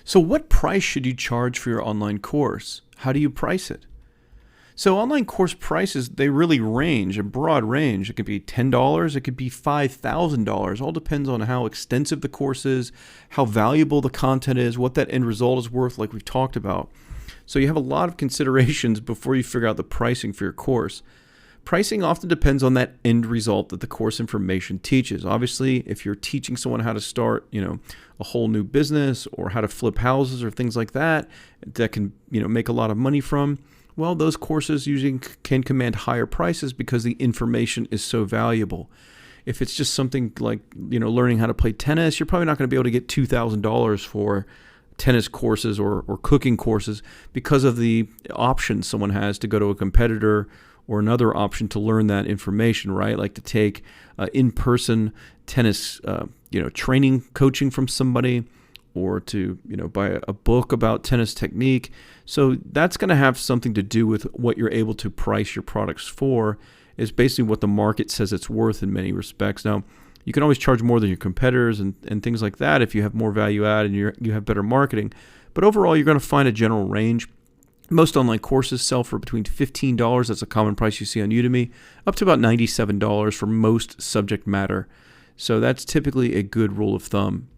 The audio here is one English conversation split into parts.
So what price should you charge for your online course? How do you price it? So online course prices, they really range, a broad range. It could be $10, it could be $5,000. All depends on how extensive the course is, how valuable the content is, what that end result is worth, like we've talked about. So you have a lot of considerations before you figure out the pricing for your course. Pricing often depends on that end result that the course information teaches. Obviously, if you're teaching someone how to start, a whole new business or how to flip houses or things like that, that can, make a lot of money from, well, those courses usually can command higher prices because the information is so valuable. If it's just something like, learning how to play tennis, you're probably not going to be able to get $2,000 for tennis courses or cooking courses because of the options someone has to go to a competitor or another option to learn that information, right? Like to take in-person tennis, training coaching from somebody, or to, buy a book about tennis technique. So that's going to have something to do with what you're able to price your products for, is basically what the market says it's worth in many respects. Now, you can always charge more than your competitors and things like that if you have more value add and you have better marketing. But overall, you're going to find a general range. Most online courses sell for between $15, that's a common price you see on Udemy, up to about $97 for most subject matter. So that's typically a good rule of thumb.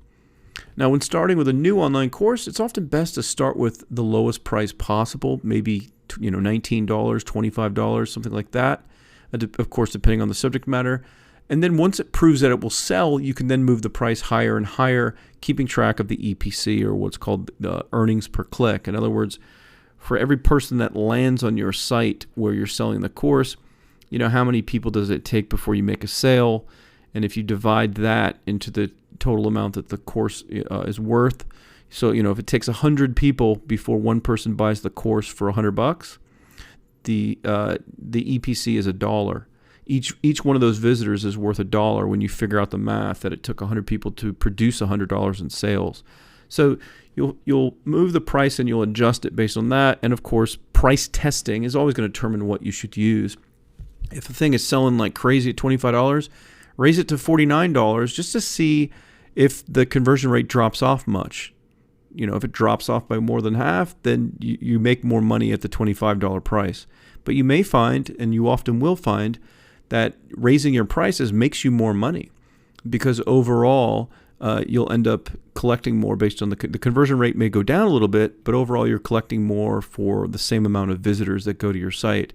Now, when starting with a new online course, it's often best to start with the lowest price possible, maybe $19, $25, something like that, of course, depending on the subject matter. And then once it proves that it will sell, you can then move the price higher and higher, keeping track of the EPC, or what's called the earnings per click. In other words, for every person that lands on your site where you're selling the course, how many people does it take before you make a sale? And if you divide that into the total amount that the course is worth, so if it takes 100 people before one person buys the course for $100, the EPC is $1. Each one of those visitors is worth $1 when you figure out the math that it took 100 people to produce $100 in sales. So you'll move the price and you'll adjust it based on that. And of course, price testing is always going to determine what you should use. If the thing is selling like crazy at $25, raise it to $49 just to see if the conversion rate drops off much. If it drops off by more than half, then you make more money at the $25 price. But you may find, and you often will find, that raising your prices makes you more money, because overall you'll end up collecting more based on the conversion rate may go down a little bit, but overall you're collecting more for the same amount of visitors that go to your site.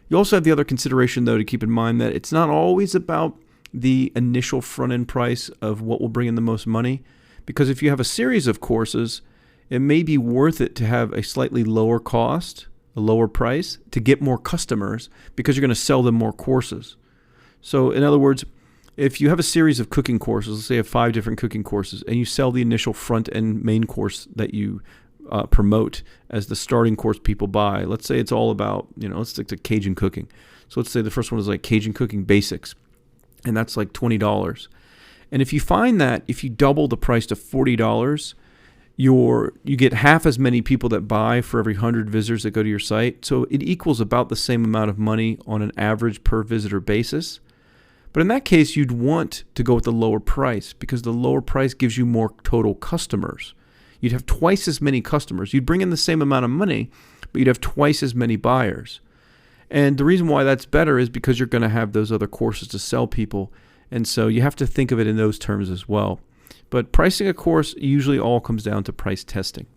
You also have the other consideration, though, to keep in mind that it's not always about the initial front-end price of what will bring in the most money, because if you have a series of courses, it may be worth it to have a slightly lower cost, a lower price, to get more customers, because you're going to sell them more courses. So in other words, if you have a series of cooking courses, let's say you have 5 different cooking courses, and you sell the initial front-end main course that you promote as the starting course people buy. Let's say it's all about, let's stick to Cajun cooking. So let's say the first one is like Cajun cooking basics, and that's like $20. And if you find that if you double the price to $40, you get half as many people that buy for every 100 visitors that go to your site. So it equals about the same amount of money on an average per visitor basis. But in that case, you'd want to go with the lower price, because the lower price gives you more total customers. You'd have twice as many customers. You'd bring in the same amount of money, but you'd have twice as many buyers. And the reason why that's better is because you're going to have those other courses to sell people. And so you have to think of it in those terms as well. But pricing a course usually all comes down to price testing.